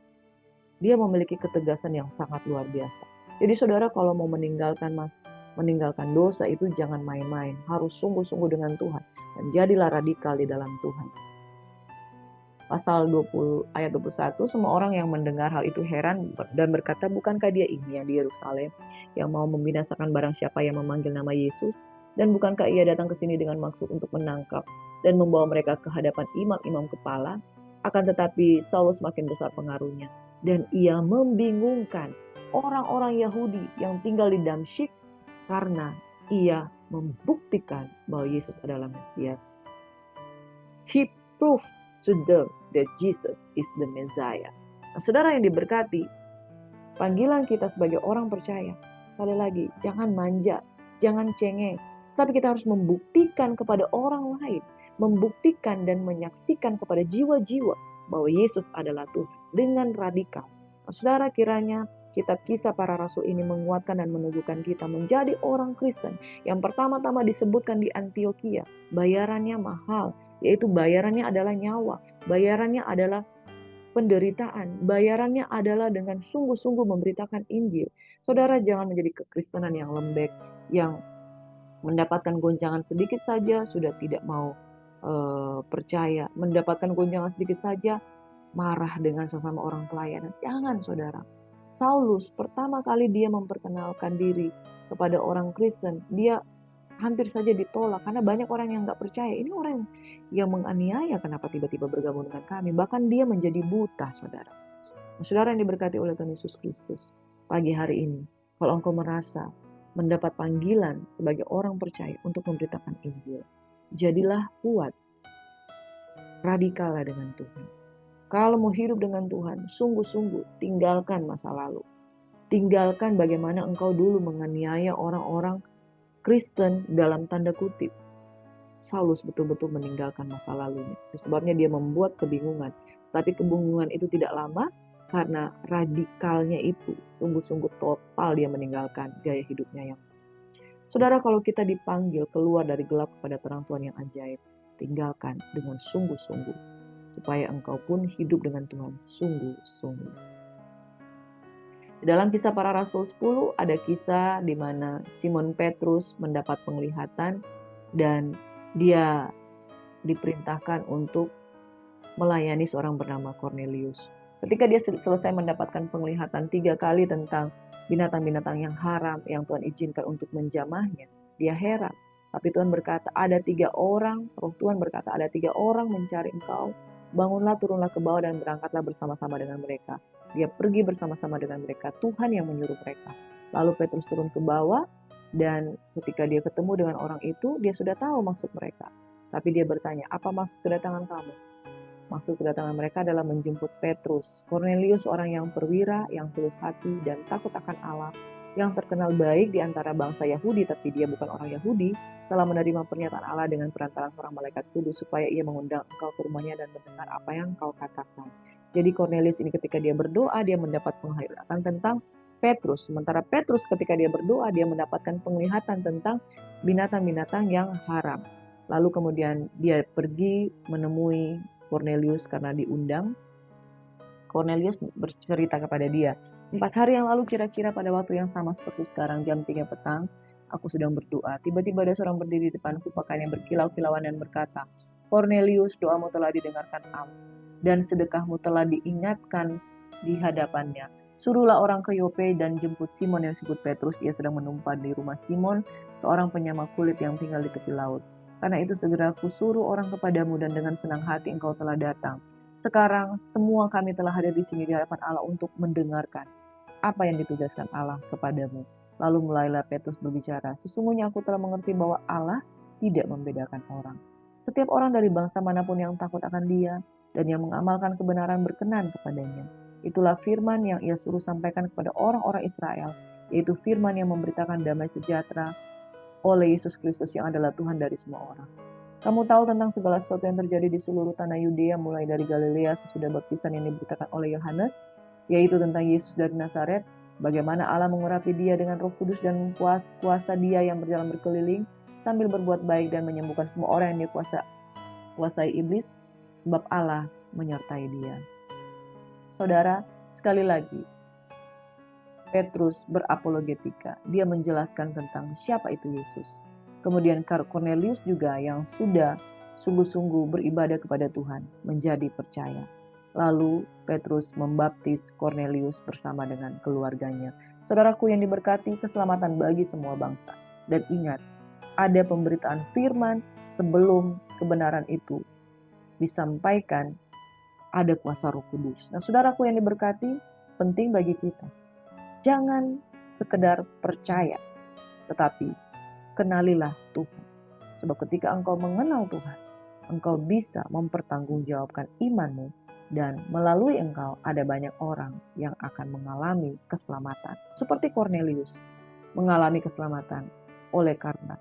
Dia memiliki ketegasan yang sangat luar biasa. Jadi saudara, kalau mau meninggalkan dosa itu jangan main-main. Harus sungguh-sungguh dengan Tuhan. Dan jadilah radikal di dalam Tuhan. Pasal 20 ayat 21, semua orang yang mendengar hal itu heran dan berkata, bukankah dia ini yang di Yerusalem yang mau membinasakan barang siapa yang memanggil nama Yesus? Dan bukankah ia datang ke sini dengan maksud untuk menangkap dan membawa mereka ke hadapan imam-imam kepala? Akan tetapi Saulus makin besar pengaruhnya dan ia membingungkan orang-orang Yahudi yang tinggal di Damsyik karena ia membuktikan bahwa Yesus adalah Mesias. He proved to them that Jesus is the Messiah. Nah, saudara yang diberkati, panggilan kita sebagai orang percaya, sekali lagi, jangan manja, jangan cengeng, tapi kita harus membuktikan kepada orang lain, membuktikan dan menyaksikan kepada jiwa-jiwa bahwa Yesus adalah Tuhan dengan radikal. Nah, saudara, kiranya kitab Kisah Para Rasul ini menguatkan dan menunjukkan kita menjadi orang Kristen yang pertama-tama disebutkan di Antioquia. Bayarannya mahal, yaitu bayarannya adalah nyawa, bayarannya adalah penderitaan, bayarannya adalah dengan sungguh-sungguh memberitakan Injil. Saudara, jangan menjadi kekristenan yang lembek, yang mendapatkan gonjangan sedikit saja sudah tidak mau percaya, mendapatkan gonjangan sedikit saja marah dengan sesama orang pelayanan. Jangan, saudara. Saulus pertama kali dia memperkenalkan diri kepada orang Kristen, dia hampir saja ditolak karena banyak orang yang nggak percaya. Ini orang yang menganiaya, kenapa tiba-tiba bergabung dengan kami? Bahkan dia menjadi buta, saudara. Nah, saudara yang diberkati oleh Tuhan Yesus Kristus, pagi hari ini, kalau engkau merasa mendapat panggilan sebagai orang percaya untuk memberitakan Injil, jadilah kuat, radikallah dengan Tuhan. Kalau mau hidup dengan Tuhan, sungguh-sungguh tinggalkan masa lalu. Tinggalkan bagaimana engkau dulu menganiaya orang-orang Kristen dalam tanda kutip. Saulus betul-betul meninggalkan masa lalunya. Sebabnya dia membuat kebingungan. Tapi kebingungan itu tidak lama karena radikalnya itu sungguh-sungguh total dia meninggalkan gaya hidupnya yang. Saudara, kalau kita dipanggil keluar dari gelap kepada terang Tuhan yang ajaib, tinggalkan dengan sungguh-sungguh. Supaya engkau pun hidup dengan Tuhan sungguh-sungguh. Di dalam Kisah Para Rasul 10 ada kisah di mana Simon Petrus mendapat penglihatan dan dia diperintahkan untuk melayani seorang bernama Cornelius. Ketika dia selesai mendapatkan penglihatan 3 kali tentang binatang-binatang yang haram yang Tuhan izinkan untuk menjamahnya, dia heran. Tapi Tuhan berkata, roh Tuhan berkata, ada 3 orang mencari engkau. Bangunlah, turunlah ke bawah dan berangkatlah bersama-sama dengan mereka. Dia pergi bersama-sama dengan mereka. Tuhan yang menyuruh mereka. Lalu Petrus turun ke bawah dan ketika dia ketemu dengan orang itu, dia sudah tahu maksud mereka. Tapi dia bertanya, apa maksud kedatangan kamu? Maksud kedatangan mereka adalah menjemput Petrus. Cornelius orang yang perwira, yang tulus hati dan takut akan Allah, yang terkenal baik di antara bangsa Yahudi, tapi dia bukan orang Yahudi, telah menerima pernyataan Allah dengan perantaraan seorang malaikat kudus supaya ia mengundang engkau ke rumahnya dan mendengar apa yang engkau katakan. Jadi Cornelius ini ketika dia berdoa, dia mendapat penglihatan tentang Petrus. Sementara Petrus ketika dia berdoa, dia mendapatkan penglihatan tentang binatang-binatang yang haram. Lalu kemudian dia pergi menemui Cornelius karena diundang. Cornelius bercerita kepada dia, 4 hari yang lalu kira-kira pada waktu yang sama seperti sekarang jam 3 petang, aku sedang berdoa. Tiba-tiba ada seorang berdiri di depanku pakaiannya berkilau-kilauan dan berkata, Cornelius, doamu telah didengarkan Allah dan sedekahmu telah diingatkan di hadapannya. Suruhlah orang ke Yope dan jemput Simon yang disebut Petrus. Ia sedang menumpang di rumah Simon, seorang penyamak kulit yang tinggal di tepi laut. Karena itu segera kusuruh orang kepadamu dan dengan senang hati engkau telah datang. Sekarang semua kami telah hadir di sini di hadapan Allah untuk mendengarkan apa yang ditugaskan Allah kepadamu. Lalu mulailah Petrus berbicara, sesungguhnya aku telah mengerti bahwa Allah tidak membedakan orang. Setiap orang dari bangsa manapun yang takut akan Dia dan yang mengamalkan kebenaran berkenan kepadanya. Itulah firman yang Ia suruh sampaikan kepada orang-orang Israel, yaitu firman yang memberitakan damai sejahtera oleh Yesus Kristus yang adalah Tuhan dari semua orang. Kamu tahu tentang segala sesuatu yang terjadi di seluruh tanah Yudea mulai dari Galilea sesudah baptisan yang diberitakan oleh Yohanes, yaitu tentang Yesus dari Nazaret, bagaimana Allah mengurapi Dia dengan Roh Kudus dan kuasa Dia yang berjalan berkeliling sambil berbuat baik dan menyembuhkan semua orang yang dikuasai iblis, sebab Allah menyertai Dia. Saudara, sekali lagi, Petrus berapologetika. Dia menjelaskan tentang siapa itu Yesus. Kemudian Cornelius juga yang sudah sungguh-sungguh beribadah kepada Tuhan menjadi percaya. Lalu Petrus membaptis Cornelius bersama dengan keluarganya. Saudaraku yang diberkati, keselamatan bagi semua bangsa. Dan ingat, ada pemberitaan firman sebelum kebenaran itu disampaikan, ada kuasa Roh Kudus. Nah, saudaraku yang diberkati, penting bagi kita. Jangan sekedar percaya, tetapi kenalilah Tuhan. Sebab ketika engkau mengenal Tuhan, engkau bisa mempertanggungjawabkan imanmu, dan melalui engkau ada banyak orang yang akan mengalami keselamatan. Seperti Cornelius mengalami keselamatan oleh karena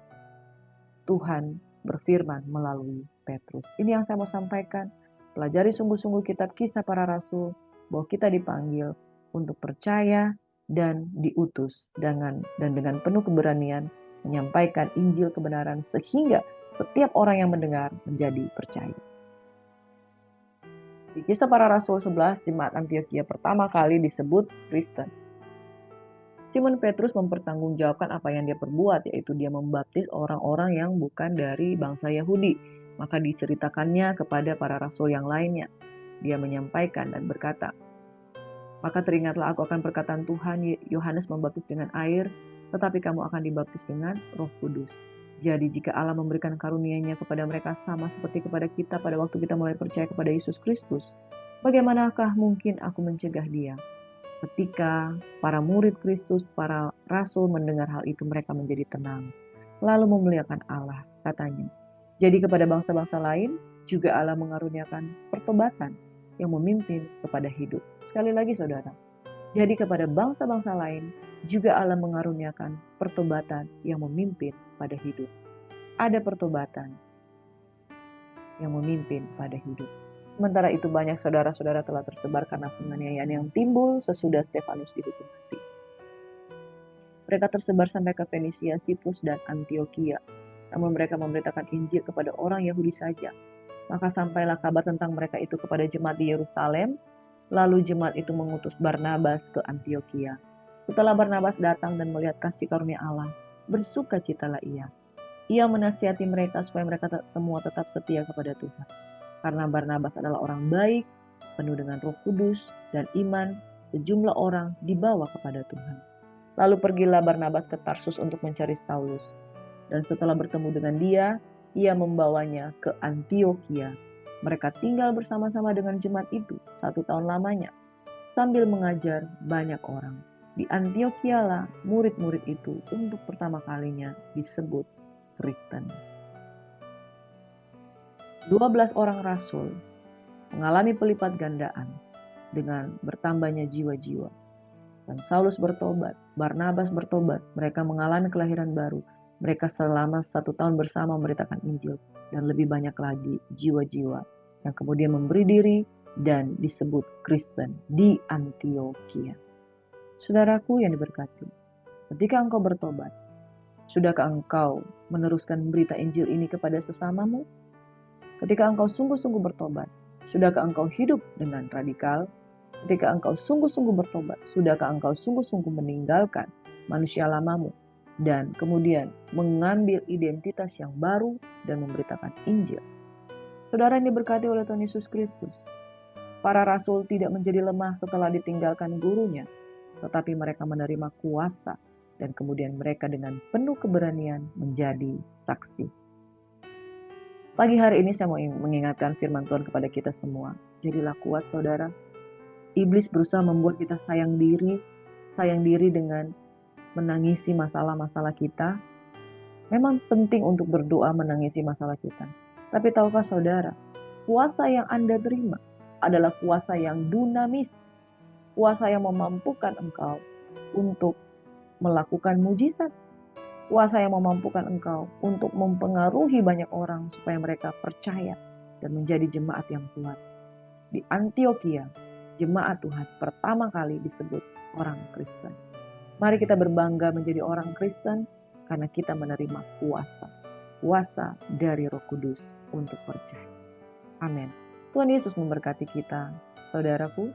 Tuhan berfirman melalui Petrus. Ini yang saya mau sampaikan. Pelajari sungguh-sungguh kitab Kisah Para Rasul, bahwa kita dipanggil untuk percaya dan diutus dengan penuh keberanian menyampaikan Injil kebenaran sehingga setiap orang yang mendengar menjadi percaya. Di Kisah Para Rasul 11, jemaat Antiokhia pertama kali disebut Kristen. Simon Petrus mempertanggungjawabkan apa yang dia perbuat, yaitu dia membaptis orang-orang yang bukan dari bangsa Yahudi. Maka diceritakannya kepada para rasul yang lainnya. Dia menyampaikan dan berkata, maka teringatlah aku akan perkataan Tuhan, Yohanes membaptis dengan air, tetapi kamu akan dibaptis dengan Roh Kudus. Jadi jika Allah memberikan karunia-Nya kepada mereka sama seperti kepada kita pada waktu kita mulai percaya kepada Yesus Kristus, bagaimanakah mungkin aku mencegah dia? Ketika para murid Kristus, para rasul mendengar hal itu, mereka menjadi tenang, lalu memuliakan Allah. Katanya, jadi kepada bangsa-bangsa lain juga Allah mengaruniakan pertobatan yang memimpin kepada hidup. Sekali lagi saudara, jadi kepada bangsa-bangsa lain juga Allah mengaruniakan pertobatan yang memimpin pada hidup. Ada pertobatan yang memimpin pada hidup. Sementara itu banyak saudara-saudara telah tersebar karena penganiayaan yang timbul sesudah Stefanus dihukum mati. Mereka tersebar sampai ke Fenisia, Siprus, dan Antiokhia. Namun mereka memberitakan Injil kepada orang Yahudi saja. Maka sampailah kabar tentang mereka itu kepada jemaat di Yerusalem. Lalu jemaat itu mengutus Barnabas ke Antiokhia. Setelah Barnabas datang dan melihat kasih karunia Allah, bersukacitalah ia. Ia menasihati mereka supaya mereka semua tetap setia kepada Tuhan. Karena Barnabas adalah orang baik, penuh dengan Roh Kudus dan iman, sejumlah orang dibawa kepada Tuhan. Lalu pergilah Barnabas ke Tarsus untuk mencari Saulus. Dan setelah bertemu dengan dia, ia membawanya ke Antiokhia. Mereka tinggal bersama-sama dengan jemaat itu 1 tahun lamanya, sambil mengajar banyak orang. Di Antiokhia lah murid-murid itu untuk pertama kalinya disebut Kristen. 12 orang rasul mengalami pelipat gandaan dengan bertambahnya jiwa-jiwa. Dan Saulus bertobat, Barnabas bertobat, mereka mengalami kelahiran baru. Mereka selama 1 tahun bersama memberitakan Injil, dan lebih banyak lagi jiwa-jiwa yang kemudian memberi diri dan disebut Kristen di Antiokhia. Saudaraku yang diberkati, ketika engkau bertobat, sudahkah engkau meneruskan berita Injil ini kepada sesamamu? Ketika engkau sungguh-sungguh bertobat, sudahkah engkau hidup dengan radikal? Ketika engkau sungguh-sungguh bertobat, sudahkah engkau sungguh-sungguh meninggalkan manusia lamamu dan kemudian mengambil identitas yang baru dan memberitakan Injil? Saudara yang diberkati oleh Tuhan Yesus Kristus, para rasul tidak menjadi lemah setelah ditinggalkan gurunya, tetapi mereka menerima kuasa dan kemudian mereka dengan penuh keberanian menjadi saksi. Pagi hari ini saya mau mengingatkan firman Tuhan kepada kita semua. Jadilah kuat saudara. Iblis berusaha membuat kita sayang diri dengan menangisi masalah-masalah kita. Memang penting untuk berdoa menangisi masalah kita. Tapi tahukah saudara, kuasa yang Anda terima adalah kuasa yang dinamis, kuasa yang memampukan engkau untuk melakukan mujizat, kuasa yang memampukan engkau untuk mempengaruhi banyak orang supaya mereka percaya dan menjadi jemaat yang kuat. Di Antioquia, jemaat Tuhan pertama kali disebut orang Kristen. Mari kita berbangga menjadi orang Kristen karena kita menerima kuasa dari Roh Kudus untuk percaya. Amin. Tuhan Yesus memberkati kita. Saudaraku,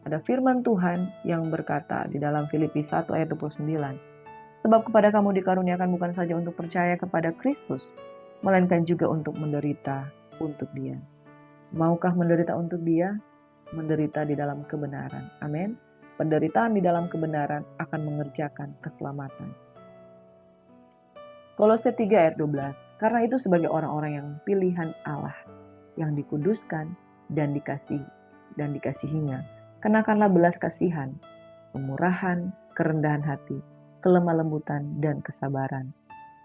ada firman Tuhan yang berkata di dalam Filipi 1 ayat 29. Sebab kepada kamu dikaruniakan bukan saja untuk percaya kepada Kristus, melainkan juga untuk menderita untuk Dia. Maukah menderita untuk Dia? Menderita di dalam kebenaran. Amin. Penderitaan di dalam kebenaran akan mengerjakan keselamatan. Kolose 3 ayat 12. Karena itu sebagai orang-orang yang pilihan Allah, yang dikuduskan dan dikasihinya, kenakanlah belas kasihan, kemurahan, kerendahan hati, kelemah lembutan, dan kesabaran,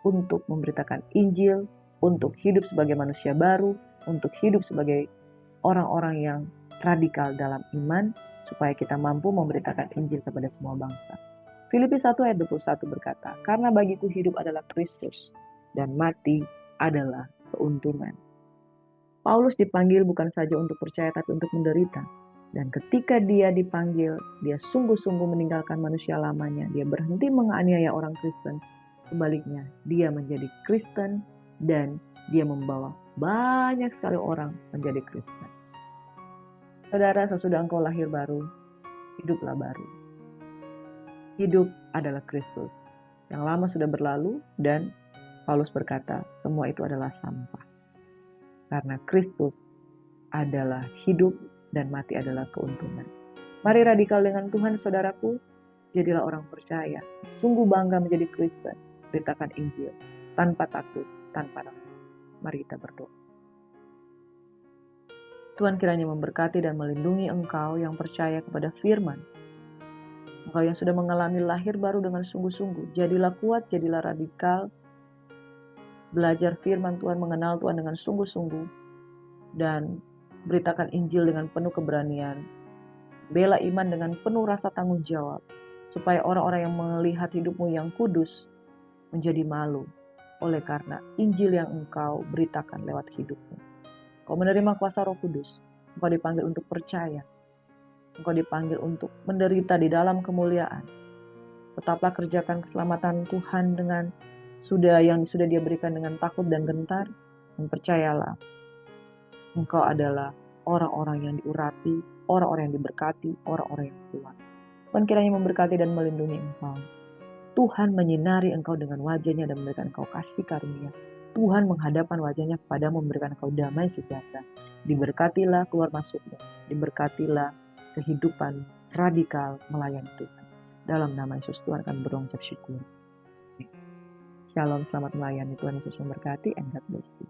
untuk memberitakan Injil, untuk hidup sebagai manusia baru, untuk hidup sebagai orang-orang yang radikal dalam iman, supaya kita mampu memberitakan Injil kepada semua bangsa. Filipi 1 ayat 21 berkata, karena bagiku hidup adalah Kristus, dan mati adalah keuntungan. Paulus dipanggil bukan saja untuk percaya, tapi untuk menderita. Dan ketika dia dipanggil, dia sungguh-sungguh meninggalkan manusia lamanya. Dia berhenti menganiaya orang Kristen. Sebaliknya, dia menjadi Kristen dan dia membawa banyak sekali orang menjadi Kristen. Saudara, sesudah engkau lahir baru, hiduplah baru. Hidup adalah Kristus. Yang lama sudah berlalu dan Paulus berkata, semua itu adalah sampah. Karena Kristus adalah hidup dan mati adalah keuntungan. Mari radikal dengan Tuhan, saudaraku. Jadilah orang percaya. Sungguh bangga menjadi Kristen. Beritakan Injil tanpa takut, tanpa ragu. Mari kita berdoa. Tuhan kiranya memberkati dan melindungi engkau yang percaya kepada firman. Engkau yang sudah mengalami lahir baru dengan sungguh-sungguh. Jadilah kuat, jadilah radikal. Belajar firman Tuhan, mengenal Tuhan dengan sungguh-sungguh. Dan beritakan Injil dengan penuh keberanian. Bela iman dengan penuh rasa tanggung jawab. Supaya orang-orang yang melihat hidupmu yang kudus menjadi malu. Oleh karena Injil yang engkau beritakan lewat hidupmu. Kau menerima kuasa Roh Kudus. Engkau dipanggil untuk percaya. Engkau dipanggil untuk menderita di dalam kemuliaan. Tetaplah kerjakan keselamatan Tuhan dengan yang sudah Dia berikan dengan takut dan gentar. Dan percayalah, engkau adalah orang-orang yang diurapi, orang-orang yang diberkati, orang-orang yang kuat. Tuhan kiranya memberkati dan melindungi engkau. Tuhan menyinari engkau dengan wajahnya dan memberikan engkau kasih karunia. Tuhan menghadapkan wajahnya kepadamu, memberikan engkau damai sejahtera. Diberkatilah keluar masukmu. Diberkatilah kehidupan radikal melayani Tuhan. Dalam nama Yesus, Tuhan akan berucap syukur. Shalom, selamat melayani. Tuhan Yesus memberkati, and God bless you.